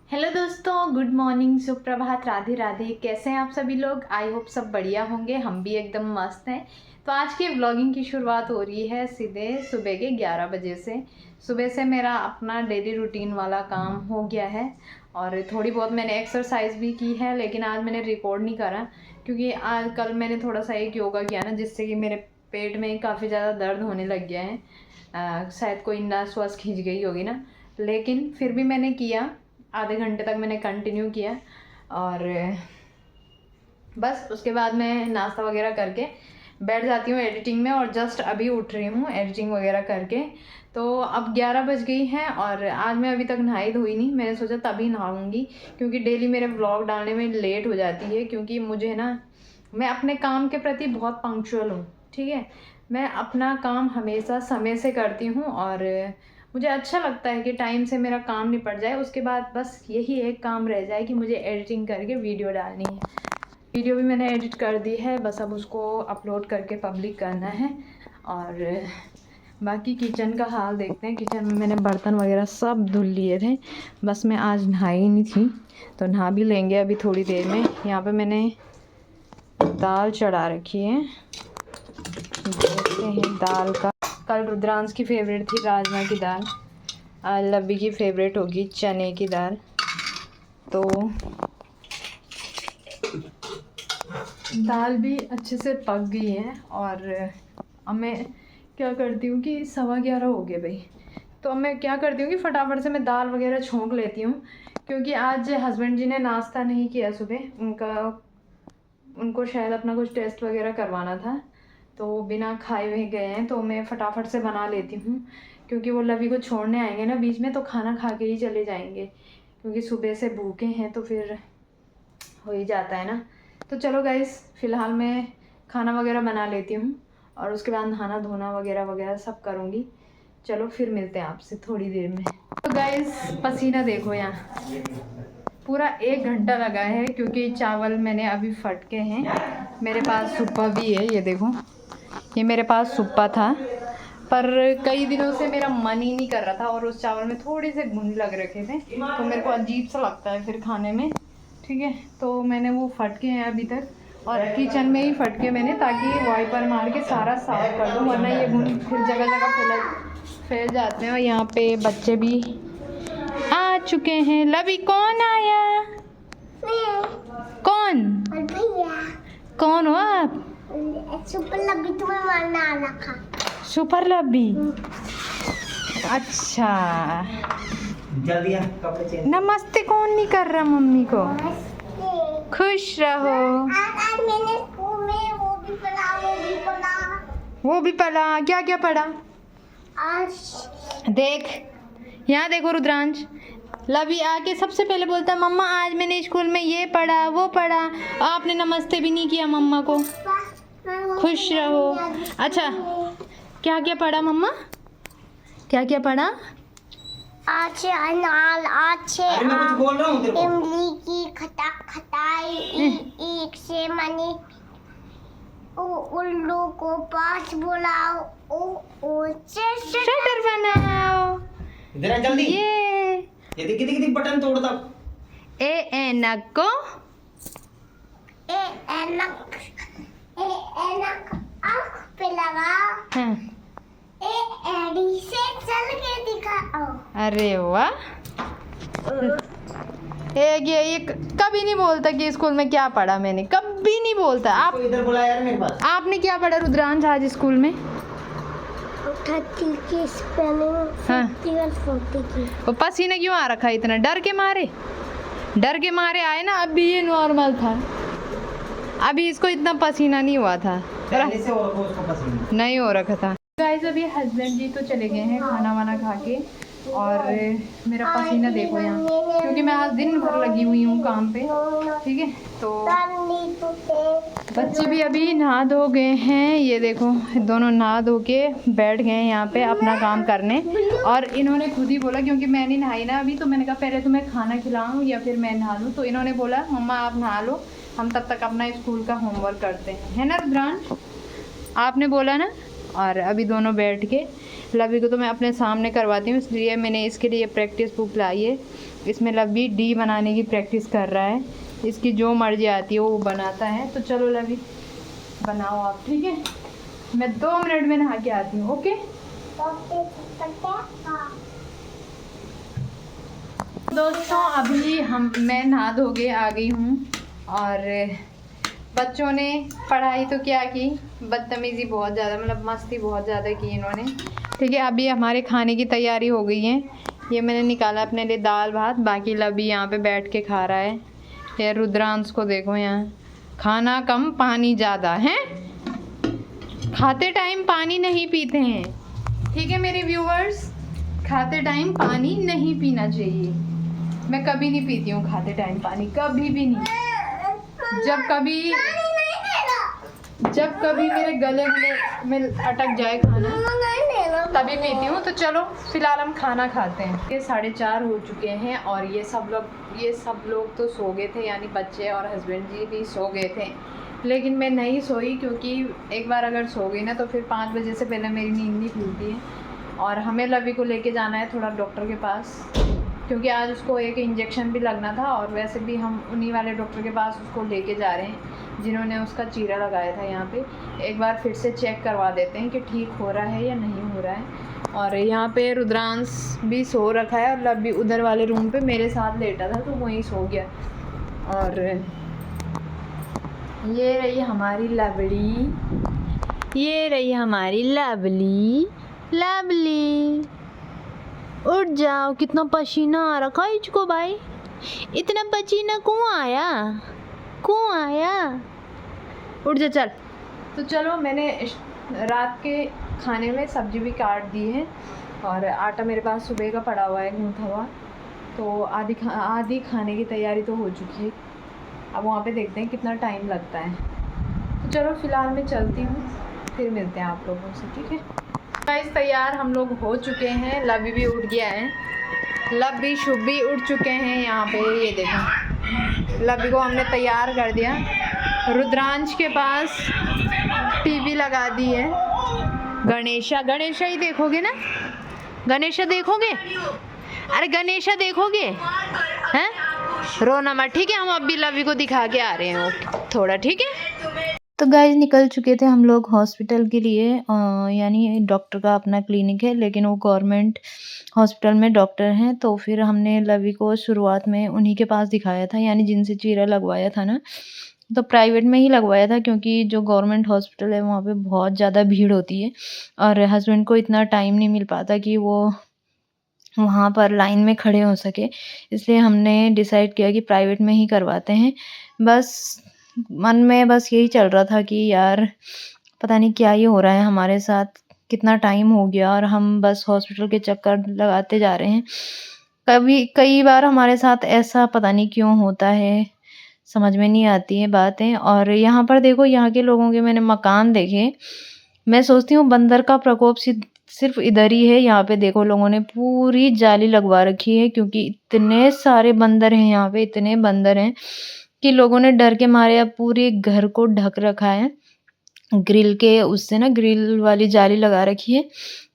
Hello दोस्तों, good morning, सुप्रभात, राधे राधे। कैसे हैं आप सभी लोग? आई होप सब बढ़िया होंगे। हम भी एकदम मस्त हैं। तो आज की व्लॉगिंग की शुरुआत हो रही है सीधे सुबह के 11 बजे से। सुबह से मेरा अपना डेली रूटीन वाला काम हो गया है और थोड़ी बहुत मैंने एक्सरसाइज भी की है, लेकिन आज मैंने रिकॉर्ड नहीं करा क्योंकि आज कल मैंने थोड़ा सा एक योगा किया ना, जिससे कि मेरे पेट में काफ़ी ज़्यादा दर्द होने लग गया है। शायद कोई नस वस खींच गई होगी ना, लेकिन फिर भी मैंने किया। आधे घंटे तक मैंने कंटिन्यू किया और बस उसके बाद मैं नाश्ता वगैरह करके बैठ जाती हूँ एडिटिंग में। और जस्ट अभी उठ रही हूँ एडिटिंग वगैरह करके। तो अब 11 बज गई हैं और आज मैं अभी तक नहाई धोई नहीं। मैंने सोचा तभी नहाऊंगी क्योंकि डेली मेरे व्लॉग डालने में लेट हो जाती है, क्योंकि मुझे ना, मैं अपने काम के प्रति बहुत पंक्चुअल हूँ। ठीक है, मैं अपना काम हमेशा समय से करती हूँ और मुझे अच्छा लगता है कि टाइम से मेरा काम निपट जाए। उसके बाद बस यही एक काम रह जाए कि मुझे एडिटिंग करके वीडियो डालनी है। वीडियो भी मैंने एडिट कर दी है, बस अब उसको अपलोड करके पब्लिक करना है। और बाकी किचन का हाल देखते हैं। किचन में मैंने बर्तन वगैरह सब धुल लिए थे, बस मैं आज नहाई नहीं थी, तो नहा भी लेंगे अभी थोड़ी देर में। यहाँ पे मैंने दाल चढ़ा रखी है, देखते हैं दाल का। कल रुद्रांश की फेवरेट थी राजमा की दाल, आज लब्बी की फेवरेट होगी चने की दाल। तो दाल भी अच्छे से पक गई है और अब मैं क्या करती हूँ कि 11:15 हो गए भाई। तो अब मैं क्या करती हूँ कि फटाफट से मैं दाल वगैरह छोंक लेती हूँ, क्योंकि आज हस्बैंड जी ने नाश्ता नहीं किया सुबह। उनको शायद अपना कुछ टेस्ट वगैरह करवाना था, तो बिना खाए हुए गए हैं। तो मैं फटाफट से बना लेती हूँ, क्योंकि वो लवी को छोड़ने आएंगे ना बीच में, तो खाना खा के ही चले जाएंगे, क्योंकि सुबह से भूखे हैं तो फिर हो ही जाता है ना। तो चलो गाइस, फ़िलहाल मैं खाना वगैरह बना लेती हूँ और उसके बाद नहाना धोना वगैरह वगैरह सब करूँगी। चलो फिर मिलते हैं आपसे थोड़ी देर में। तो गाइस, पसीना देखो, यहाँ पूरा 1 घंटा लगा है, क्योंकि चावल मैंने अभी फटके हैं। मेरे पास सुप्पा भी है, ये देखो, ये मेरे पास सुप्पा था, पर कई दिनों से मेरा मन ही नहीं कर रहा था और उस चावल में थोड़े से घुन लग रखे थे, तो मेरे को अजीब सा लगता है फिर खाने में। ठीक है, तो मैंने वो फटके हैं अभी तक, और किचन में ही फटके मैंने, ताकि वाइपर मार के सारा साफ कर दूँ, वरना ये घुन फिर जगह जगह फैल जाते हैं। और यहाँ पे बच्चे भी आ चुके हैं। लवी, कौन आया? कौन कौन हो आप? सुपर लब्बी तुम्हें मारने आ रखा। सुपर लब्बी, अच्छा। जल्दी आ, कपड़े चेंज। नमस्ते कौन नहीं कर रहा मम्मी को? खुश रहो। आज मैंने स्कूल में वो भी पढ़ा। क्या क्या पढ़ा? आज देख, यहाँ देखो रुद्रांश, लवी आके सबसे पहले बोलता है मम्मा आज मैंने स्कूल में ये पढ़ा वो पढ़ा। आपने नमस्ते भी नहीं किया मम्मा को। खुश रहो। अच्छा, क्या क्या पढ़ा मम्मा? क्या क्या पढ़ा? आज अनाल, आज अरे मैं कुछ बोल रहा हूँ तेरे को। इमली की खटाई, एक से मनी उल्लू को 5 बुलाओ, ओ शटर बनाओ। इधर आ जल्दी। ये देख देख बटन तोड़ दो। ए ऐनक को ऐनक आँख पे लगा। हाँ। एडी से चल के दिखाओ। अरे वाह, ये कभी नहीं बोलता कि स्कूल में क्या पढ़ा। मैंने कभी नहीं बोलता। आप इधर बुला यार मेरे पास। आपने क्या पढ़ा रुद्रांश आज स्कूल में? 30 की स्पेलिंग, हाँ। 50 और 40 की। वो पसीना क्यों आ रखा है इतना? डर के मारे आए ना। अभी ये नॉर्मल था, अभी इसको इतना पसीना नहीं हुआ था। पहले से और उसको पसंद नहीं हो रखा था। गाइस, अभी हस्बैंड जी तो चले गए हैं खाना वाना खा के, और मेरा पसीना देखो यहाँ, क्योंकि मैं आज दिन भर लगी हुई हूँ काम पे। ठीक है, तो बच्चे भी अभी नहा धो गए हैं। ये देखो, दोनों नहा धो के बैठ गए हैं यहाँ पे अपना काम करने। और इन्होंने खुद ही बोला, क्योंकि मैं नहीं नहाई ना अभी, तो मैंने कहा पहले तुम्हें खाना खिलाऊं या फिर मैं नहा लूँ। तो इन्होंने बोला मम्मा आप नहा लो, हम तब तक अपना स्कूल का होमवर्क करते हैं, है ना रुद्रांश? आपने बोला ना। और अभी दोनों बैठ के लवी को तो मैं अपने सामने करवाती हूँ, इसलिए मैंने इसके लिए प्रैक्टिस बुक लाई है। इसमें लवी डी बनाने की प्रैक्टिस कर रहा है, इसकी जो मर्जी आती है वो बनाता है। तो चलो लवी बनाओ आप, ठीक है? मैं 2 मिनट में नहा के आती हूँ। ओके दोस्तों, अभी मैं नहा धो के आ गई हूँ और बच्चों ने पढ़ाई तो क्या की, बदतमीज़ी बहुत ज़्यादा, मतलब मस्ती बहुत ज़्यादा की इन्होंने। ठीक है, अभी हमारे खाने की तैयारी हो गई है। ये मैंने निकाला अपने लिए दाल भात, बाकी लवी यहाँ पे बैठ के खा रहा है। ये रुद्रांश को देखो, यहाँ खाना कम पानी ज़्यादा है, खाते टाइम पानी नहीं पीते हैं। ठीक है मेरे व्यूअर्स, खाते टाइम पानी नहीं पीना चाहिए। मैं कभी नहीं पीती हूँ खाते टाइम पानी, कभी भी नहीं। जब कभी मेरे गले में अटक जाए खाना तभी पीती हूँ। तो चलो फिलहाल हम खाना खाते हैं। ये 4:30 हो चुके हैं और ये सब लोग तो सो गए थे, यानी बच्चे और हस्बैंड जी भी सो गए थे, लेकिन मैं नहीं सोई क्योंकि एक बार अगर सो गई ना तो फिर 5 बजे से पहले मेरी नींद नहीं खुलती है। और हमें लवी को लेके जाना है थोड़ा डॉक्टर के पास, क्योंकि आज उसको एक इंजेक्शन भी लगना था और वैसे भी हम उन्हीं वाले डॉक्टर के पास उसको लेके जा रहे हैं जिन्होंने उसका चीरा लगाया था यहाँ पे। एक बार फिर से चेक करवा देते हैं कि ठीक हो रहा है या नहीं हो रहा है। और यहाँ पे रुद्रांश भी सो रखा है और लवी उधर वाले रूम पे मेरे साथ लेटा था तो वहीं सो गया। और ये रही हमारी लवली, ये रही हमारी लवली। लवली उठ जाओ, कितना पसीना आ रखा है इसको भाई, इतना पसीना क्यों आया? उठ जा चल। तो चलो, मैंने रात के खाने में सब्जी भी काट दी है और आटा मेरे पास सुबह का पड़ा हुआ है गूंथा हुआ, तो आधी खाने की तैयारी तो हो चुकी है। अब वहाँ पे देखते हैं कितना टाइम लगता है। तो चलो फिलहाल मैं चलती हूँ, फिर मिलते हैं आप लोगों से, ठीक है? गाइस तैयार हम लोग हो चुके हैं, लवी भी उठ गया है, लवी शुभ भी उठ चुके हैं। यहाँ पे ये देखो, लवी को हमने तैयार कर दिया। रुद्रांश के पास टीवी लगा दी है। गणेशा ही देखोगे ना? गणेशा देखोगे? अरे गणेशा देखोगे हैं? रोना मत, ठीक है? हम अभी लवी को दिखा के आ रहे हैं थोड़ा, ठीक है? तो गाइस निकल चुके थे हम लोग हॉस्पिटल के लिए, यानी डॉक्टर का अपना क्लिनिक है लेकिन वो गवर्नमेंट हॉस्पिटल में डॉक्टर हैं। तो फिर हमने लवी को शुरुआत में उन्हीं के पास दिखाया था, यानी जिनसे चीरा लगवाया था ना, तो प्राइवेट में ही लगवाया था क्योंकि जो गवर्नमेंट हॉस्पिटल है वहाँ पे बहुत ज़्यादा भीड़ होती है और हस्बैंड को इतना टाइम नहीं मिल पाता कि वो वहाँ पर लाइन में खड़े हो सके, इसलिए हमने डिसाइड किया कि प्राइवेट में ही करवाते हैं। बस मन में बस यही चल रहा था कि यार पता नहीं क्या ही हो रहा है हमारे साथ, कितना टाइम हो गया और हम बस हॉस्पिटल के चक्कर लगाते जा रहे हैं। कई बार हमारे साथ ऐसा पता नहीं क्यों होता है, समझ में नहीं आती है बातें। और यहाँ पर देखो, यहाँ के लोगों के मैंने मकान देखे, मैं सोचती हूँ बंदर का प्रकोप सिर्फ इधर ही है। यहाँ पे देखो लोगों ने पूरी जाली लगवा रखी है क्योंकि इतने सारे बंदर हैं यहाँ पे, इतने बंदर हैं कि लोगों ने डर के मारे अब पूरे घर को ढक रखा है ग्रिल के, उससे ना ग्रिल वाली जाली लगा रखी है।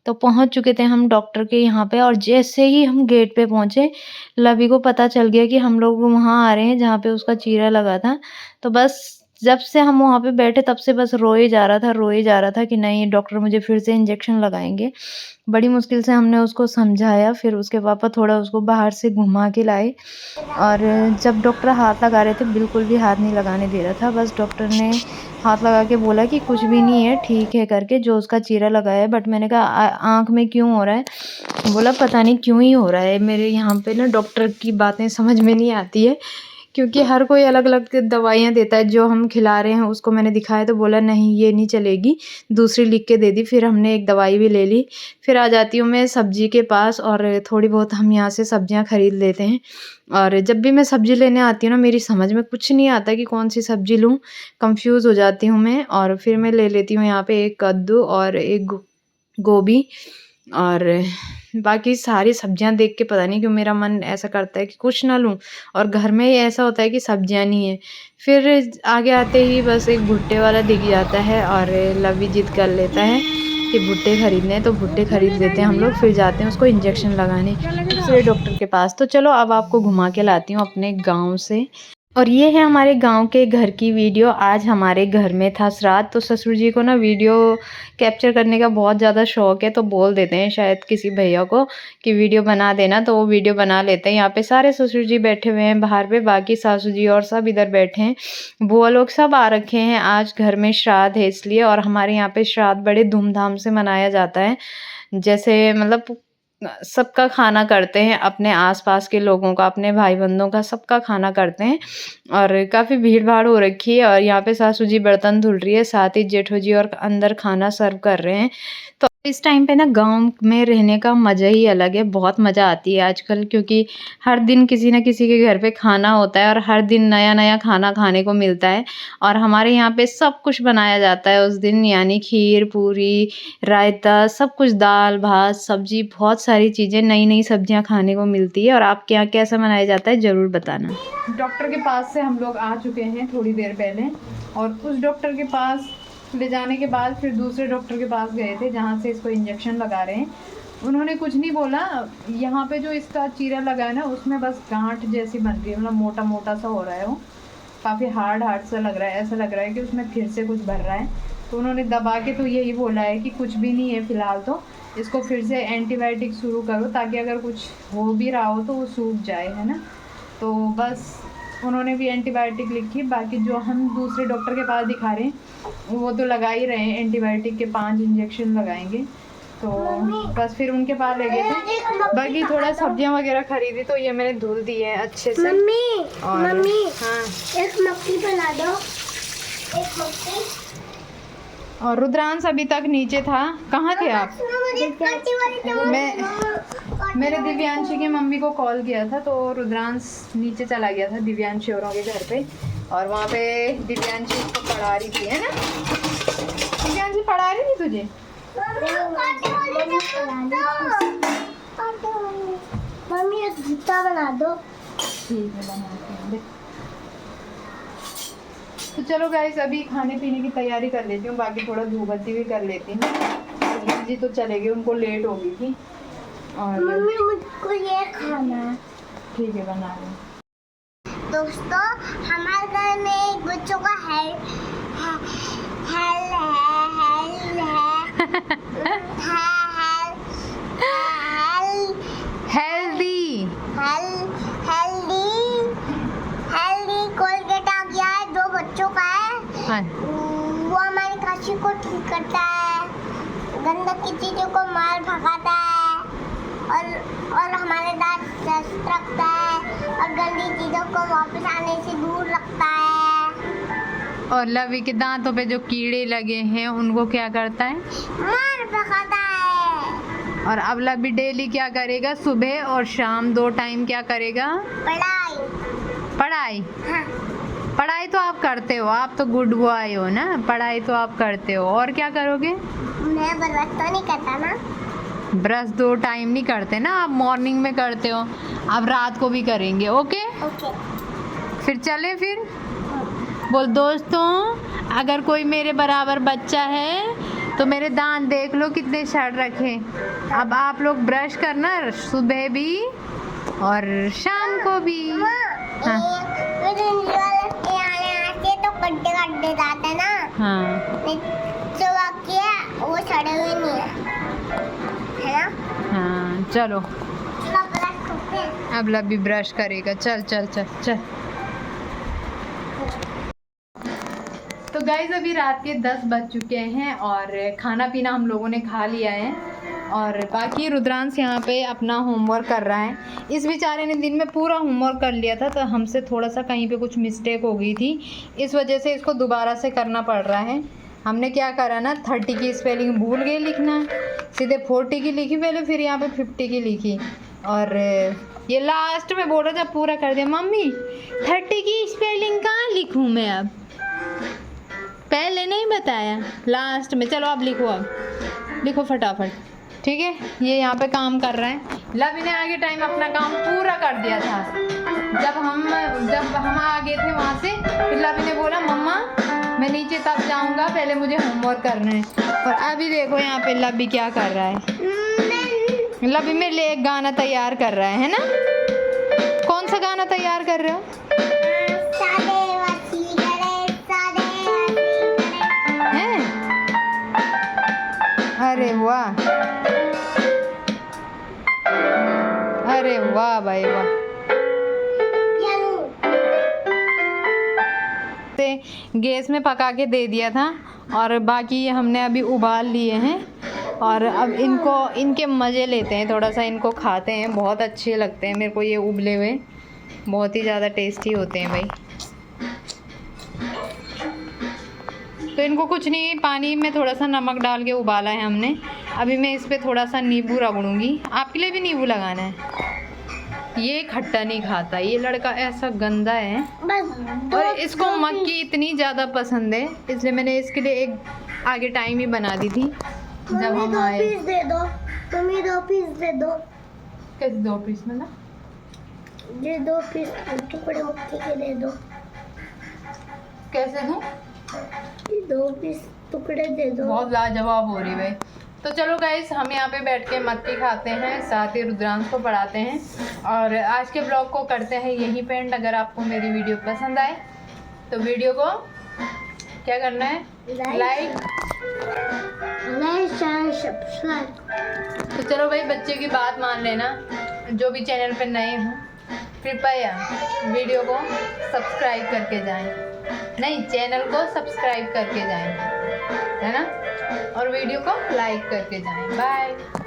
तो पहुंच चुके थे हम डॉक्टर के यहाँ पे और जैसे ही हम गेट पे पहुंचे लवी को पता चल गया कि हम लोग वहाँ आ रहे हैं जहाँ पे उसका चीरा लगा था। तो बस जब से हम वहाँ पे बैठे तब से बस रोए जा रहा था कि नहीं डॉक्टर मुझे फिर से इंजेक्शन लगाएंगे। बड़ी मुश्किल से हमने उसको समझाया, फिर उसके पापा थोड़ा उसको बाहर से घुमा के लाए और जब डॉक्टर हाथ लगा रहे थे बिल्कुल भी हाथ नहीं लगाने दे रहा था। बस डॉक्टर ने हाथ लगा के बोला कि कुछ भी नहीं है, ठीक है करके, जो उसका चीरा लगाया है। बट मैंने कहा आँख में क्यों हो रहा है? बोला पता नहीं क्यों ही हो रहा है। मेरे यहाँ पे ना डॉक्टर की बातें समझ में नहीं आती है क्योंकि हर कोई अलग अलग दवाइयाँ देता है। जो हम खिला रहे हैं उसको मैंने दिखाया तो बोला नहीं ये नहीं चलेगी, दूसरी लिख के दे दी। फिर हमने एक दवाई भी ले ली। फिर आ जाती हूँ मैं सब्जी के पास और थोड़ी बहुत हम यहाँ से सब्जियाँ खरीद लेते हैं। और जब भी मैं सब्ज़ी लेने आती हूँ ना मेरी समझ में कुछ नहीं आता कि कौन सी सब्ज़ी लूँ, कंफ्यूज हो जाती हूँ मैं। और फिर मैं ले लेती हूँ यहाँ पे एक कद्दू और एक गोभी और बाकी सारी सब्जियां देख के पता नहीं क्यों मेरा मन ऐसा करता है कि कुछ ना लूं। और घर में ऐसा होता है कि सब्जियां नहीं है। फिर आगे आते ही बस एक भुट्टे वाला दिख जाता है और लवी जिद कर लेता है कि भुट्टे खरीदने हैं, तो भुट्टे खरीद लेते हैं हम लोग, फिर जाते हैं उसको इंजेक्शन लगाने दूसरे डॉक्टर के पास। तो चलो अब आपको घुमा के लाती हूँ अपने गांव से। और ये है हमारे गांव के घर की वीडियो। आज हमारे घर में था श्राद्ध, तो ससुर जी को ना वीडियो कैप्चर करने का बहुत ज़्यादा शौक़ है, तो बोल देते हैं शायद किसी भैया को कि वीडियो बना देना, तो वो वीडियो बना लेते हैं। यहाँ पे सारे ससुर जी बैठे हुए हैं बाहर पे, बाकी सासू जी और सब इधर बैठे हैं, बुआ लोग सब आ रखे हैं। आज घर में श्राद्ध है इसलिए, और हमारे यहाँ पे श्राद्ध बड़े धूमधाम से मनाया जाता है। जैसे मतलब सबका खाना करते हैं, अपने आसपास के लोगों का, अपने भाई बंधुओं का, सबका खाना करते हैं। और काफ़ी भीड़ भाड़ हो रखी है, और यहाँ पे सासू जी बर्तन धुल रही है, साथ ही जेठो जी और अंदर खाना सर्व कर रहे हैं। तो इस टाइम पे ना गांव में रहने का मज़ा ही अलग है, बहुत मज़ा आती है आजकल, क्योंकि हर दिन किसी न किसी के घर पे खाना होता है और हर दिन नया नया खाना खाने को मिलता है। और हमारे यहाँ पे सब कुछ बनाया जाता है उस दिन, यानी खीर, पूरी, रायता, सब कुछ, दाल भात सब्जी, बहुत सारी चीज़ें, नई नई सब्जियाँ खाने को मिलती है। और आपके यहाँ कैसा मनाया जाता है ज़रूर बताना। डॉक्टर के पास से हम लोग आ चुके हैं थोड़ी देर पहले, और उस डॉक्टर के पास ले जाने के बाद फिर दूसरे डॉक्टर के पास गए थे जहाँ से इसको इंजेक्शन लगा रहे हैं। उन्होंने कुछ नहीं बोला, यहाँ पे जो इसका चीरा लगा है ना उसमें बस गांठ जैसी बन रही है, मतलब मोटा मोटा सा हो रहा है, वो काफ़ी हार्ड सा लग रहा है, ऐसा लग रहा है कि उसमें फिर से कुछ भर रहा है। तो उन्होंने दबा के तो यही बोला है कि कुछ भी नहीं है फ़िलहाल, तो इसको फिर से एंटीबायोटिक शुरू करो, ताकि अगर कुछ हो भी रहा हो तो वो सूख जाए, है ना। तो बस उन्होंने भी एंटीबायोटिक लिखी। बाकी जो हम दूसरे डॉक्टर के पास दिखा रहे हैं वो तो लगा ही रहे हैं, एंटीबायोटिक के 5 इंजेक्शन लगाएंगे। तो बस फिर उनके पास ले गए थे। बाकी थोड़ा सब्जियां वगैरह खरीदी, तो ये मैंने धुल दी है अच्छे से। मम्मी हाँ, एक मक्खी बना दो, एक मक्खी। और रुद्रांश अभी तक नीचे था। कहाँ थे आप? मैंने दिव्यांशी की मम्मी को कॉल किया था, तो रुद्रांश नीचे चला गया था दिव्यांशी औरों के घर पे, और वहाँ पे दिव्यांशी उसको पढ़ा रही थी, है ना। दिव्यांशी पढ़ा रही थी तुझे? मम्मी एक जूता बना दो। ठीक है, बनाते हैं। तो चलो गाइस, अभी खाने पीने की तैयारी कर लेती हूँ, बाकी थोड़ा धूप बत्ती भी कर लेती हूँ। जी तो चले गए, उनको लेट हो गई थी। और मम्मी मुझको ये खाना है। ठीक है, बना रही हूँ। दोस्तों, हमारे घर में एक बच्चों का हेल्दी कोलगेट आ गया है, 2 बच्चों का है। हाँ। वो हमारी खांसी को ठीक करता है, गंदगी चीजों को मार भगाता है, और हमारे दांत स्वस्थ रखता है, और गंदी चीजों को वापस आने से दूर रखता है। और लवी के दांतों पे जो कीड़े लगे हैं उनको क्या करता है? मार भगाता है। और अब लवी डेली क्या करेगा? सुबह और शाम 2 टाइम क्या करेगा? पढ़ाई। हाँ। पढ़ाई तो आप करते हो, आप तो गुड बॉय हो ना, पढ़ाई तो आप करते हो। और क्या करोगे? मैं ब्रश तो नहीं करता ना। ब्रश 2 टाइम नहीं करते ना, आप मॉर्निंग में करते हो, आप रात को भी करेंगे। ओके, फिर चले फिर। बोल दोस्तों, अगर कोई मेरे बराबर बच्चा है तो मेरे दांत देख लो कितने शार्प रखे। अब आप लोग ब्रश करना सुबह भी और शाम को भी। हाँ। तो गड्ढे जाते ना। हाँ। वो सड़े हुए नहीं है ना। हाँ, चलो अब लवी ब्रश करेगा। चल चल चल चल। तो गाइज अभी रात के 10 बज चुके हैं और खाना पीना हम लोगों ने खा लिया है, और बाकी रुद्रांश यहाँ पे अपना होमवर्क कर रहा है। इस बेचारे ने दिन में पूरा होमवर्क कर लिया था, तो हमसे थोड़ा सा कहीं पे कुछ मिस्टेक हो गई थी, इस वजह से इसको दोबारा से करना पड़ रहा है। हमने क्या करा ना, 30 की स्पेलिंग भूल गए लिखना, सीधे 40 की लिखी पहले, फिर यहाँ पे 50 की लिखी, और ये लास्ट में बोल रहा जब पूरा कर दिया, मम्मी 30 की स्पेलिंग कहाँ लिखूँ मैं, अब पहले नहीं बताया, लास्ट में। चलो अब लिखो, अब लिखो फटाफट। ठीक है, ये यहाँ पे काम कर रहा है। लवी ने आगे टाइम अपना काम पूरा कर दिया था। जब हम आ गए थे वहाँ से, फिर लवी ने बोला मम्मा मैंने नीचे तब जाऊंगा, पहले मुझे होमवर्क करना है। और अभी देखो यहाँ पे लब्बी क्या कर रहा है। लब्बी मेरे लिए एक गाना तैयार कर रहा है ना? कौन सा गाना तैयार कर रहे हो? हैं? अरे वाह, अरे वाह भाई वाह। गैस में पका के दे दिया था और बाकी हमने अभी उबाल लिए हैं और अब इनके मज़े लेते हैं, थोड़ा सा इनको खाते हैं। बहुत अच्छे लगते हैं मेरे को ये उबले हुए, बहुत ही ज़्यादा टेस्टी होते हैं भाई। तो इनको कुछ नहीं, पानी में थोड़ा सा नमक डाल के उबाला है हमने। अभी मैं इस पर थोड़ा सा नींबू रगड़ूंगी। आपके लिए भी नींबू लगाना है। ये खट्टा नहीं खाता, ये लड़का ऐसा गंदा है। और इसको मक्की इतनी ज़्यादा पसंद है, इसलिए मैंने इसके लिए एक आगे टाइम ही बना दी थी जब हम आए। 2 पीस दे दो, मम्मी 2 पीस दे दो। कैसे 2 पीस में ना? ये 2 पीस टुकड़े मक्की के दे दो। कैसे दूँ? 2 पीस टुकड़े दे दो। बहुत लाजवाब हो रही भाई। तो चलो गाइस, हम यहाँ पे बैठ के मक्की खाते हैं, साथ ही रुद्रांश को पढ़ाते हैं और आज के ब्लॉग को करते हैं यहीं पे एंड। अगर आपको मेरी वीडियो पसंद आए तो वीडियो को क्या करना है? Like subscribe. तो चलो भाई, बच्चे की बात मान लेना। जो भी चैनल पे नए हो कृपया वीडियो को सब्सक्राइब करके जाएं। नहीं, चैनल को सब्सक्राइब करके जाएं, है ना? और वीडियो को लाइक करके जाएं। बाय।